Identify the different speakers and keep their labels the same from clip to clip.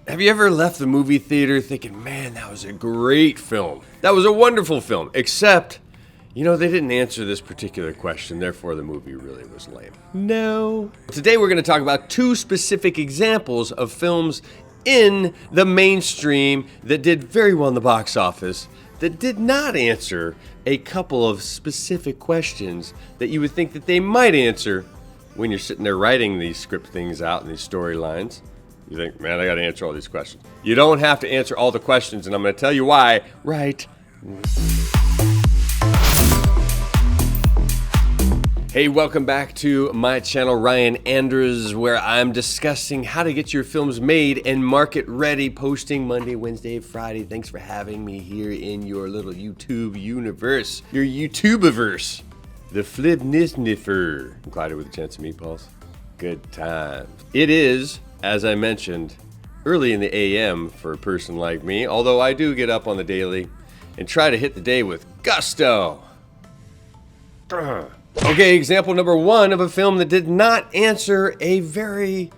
Speaker 1: Have you ever left the movie theater thinking, man, that was a great film. That was a wonderful film, except, they didn't answer this particular question, therefore the movie really was lame. No. Today we're going to talk about two specific examples of films in the mainstream that did very well in the box office, that did not answer a couple of specific questions that you would think that they might answer when you're sitting there writing these script things out and these storylines. You think, man, I got to answer all these questions. You don't have to answer all the questions, and I'm going to tell you why right. Hey, welcome back to my channel, ryanandrz, where I'm discussing how to get your films made and market ready, posting Monday, Wednesday, Friday. Thanks for having me here in your little YouTube universe, your YouTubiverse, the Flibnisniffer. I'm glad with a chance of meatballs. Good times. It is, as I mentioned, early in the AM for a person like me, although I do get up on the daily and try to hit the day with gusto. Okay, example number one of a film that did not answer a very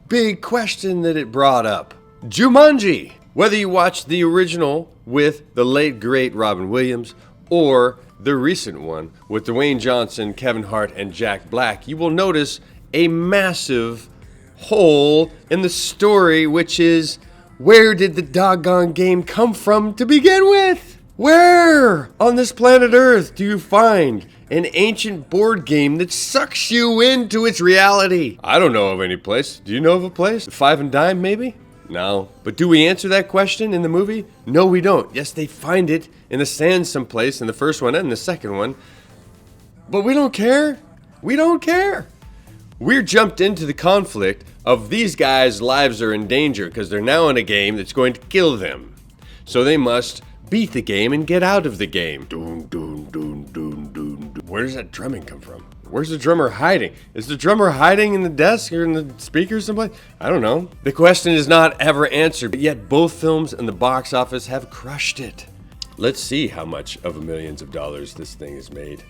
Speaker 1: big question that it brought up. Jumanji. Whether you watch the original with the late, great Robin Williams or the recent one with Dwayne Johnson, Kevin Hart, and Jack Black, you will notice a massive hole in the story, which is, where did the doggone game come from to begin with? Where on this planet Earth do you find an ancient board game that sucks you into its reality? I don't know of any place. Do you know of a place? Five and Dime, maybe? No. But do we answer that question in the movie? No, we don't. Yes, they find it in the sand someplace in the first one and the second one. But we don't care. We don't care. We're jumped into the conflict of these guys' lives are in danger because they're now in a game that's going to kill them. So they must beat the game and get out of the game. Doon, doon, doon, doon, doon, doon. Where does that drumming come from? Where's the drummer hiding? Is the drummer hiding in the desk or in the speakers someplace? I don't know. The question is not ever answered, but yet both films in the box office have crushed it. Let's see how much of millions of dollars this thing has made.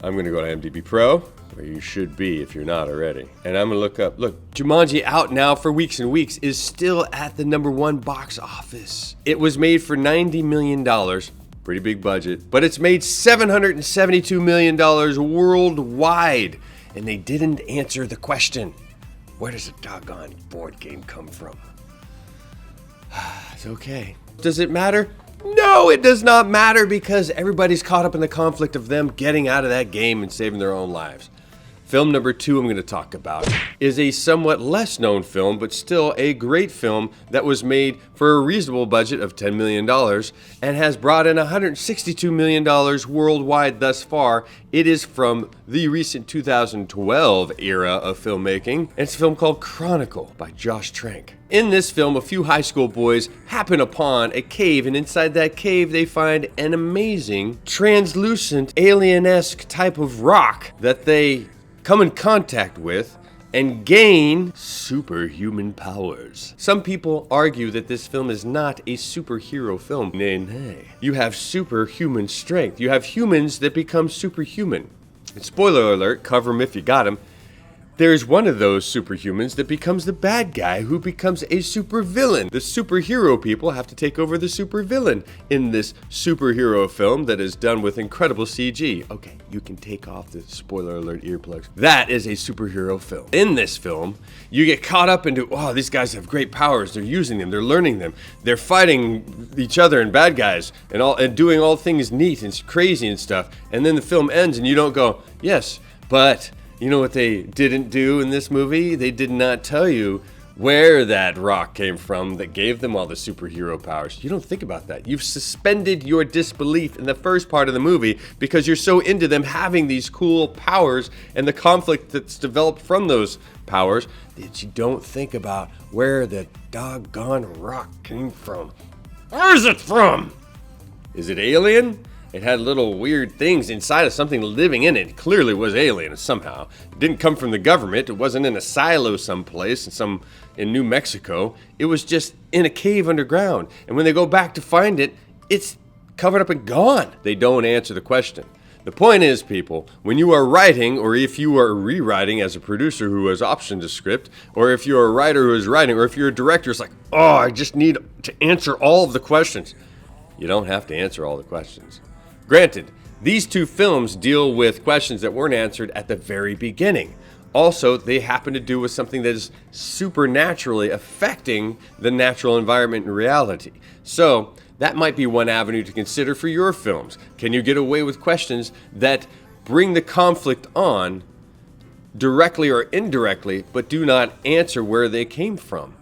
Speaker 1: I'm going to go to IMDb Pro, where you should be if you're not already. And I'm going to look up, Jumanji, out now for weeks and weeks, is still at the #1 box office. It was made for $90 million, pretty big budget, but it's made $772 million worldwide. And they didn't answer the question, where does a doggone board game come from? It's okay. Does it matter? No, it does not matter because everybody's caught up in the conflict of them getting out of that game and saving their own lives. Film number two I'm going to talk about is a somewhat less known film, but still a great film that was made for a reasonable budget of $10 million and has brought in $162 million worldwide thus far. It is from the recent 2012 era of filmmaking, and it's a film called Chronicle by Josh Trank. In this film, a few high school boys happen upon a cave, and inside that cave they find an amazing, translucent, alien-esque type of rock that they come in contact with and gain superhuman powers. Some people argue that this film is not a superhero film. Nay. You have superhuman strength. You have humans that become superhuman. And spoiler alert, cover 'em if you got 'em. There's one of those superhumans that becomes the bad guy who becomes a supervillain. The superhero people have to take over the supervillain in this superhero film that is done with incredible CG. Okay, you can take off the spoiler alert earplugs. That is a superhero film. In this film, you get caught up into, oh, these guys have great powers. They're using them. They're learning them. They're fighting each other and bad guys and doing all things neat and crazy and stuff. And then the film ends and you don't go, yes, but you know what they didn't do in this movie? They did not tell you where that rock came from that gave them all the superhero powers. You don't think about that. You've suspended your disbelief in the first part of the movie because you're so into them having these cool powers and the conflict that's developed from those powers that you don't think about where the doggone rock came from. Where is it from? Is it alien? It had little weird things inside of something living in it. It clearly was alien somehow. It didn't come from the government. It wasn't in a silo someplace in New Mexico. It was just in a cave underground. And when they go back to find it, it's covered up and gone. They don't answer the question. The point is, people, when you are writing, or if you are rewriting as a producer who has optioned a script, or if you're a writer who is writing, or if you're a director, it's like, oh, I just need to answer all of the questions. You don't have to answer all the questions. Granted, these two films deal with questions that weren't answered at the very beginning. Also, they happen to do with something that is supernaturally affecting the natural environment in reality. So, that might be one avenue to consider for your films. Can you get away with questions that bring the conflict on directly or indirectly, but do not answer where they came from?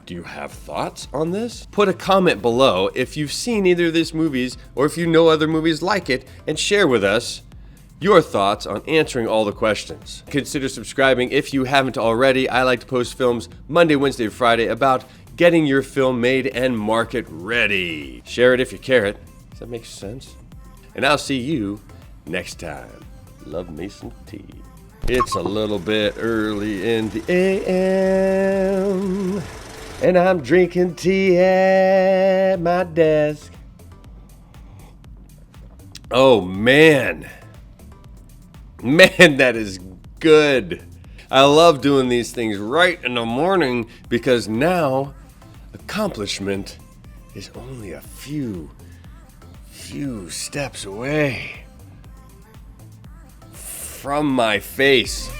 Speaker 1: Do you have thoughts on this? Put a comment below if you've seen either of these movies or if you know other movies like it, and share with us your thoughts on answering all the questions. Consider subscribing if you haven't already. I like to post films Monday, Wednesday, Friday about getting your film made and market ready. Share it if you care it. Does that make sense? And I'll see you next time. Love me some tea. It's a little bit early in the AM, and I'm drinking tea at my desk. Oh man. Man, that is good. I love doing these things right in the morning because now accomplishment is only a few steps away from my face.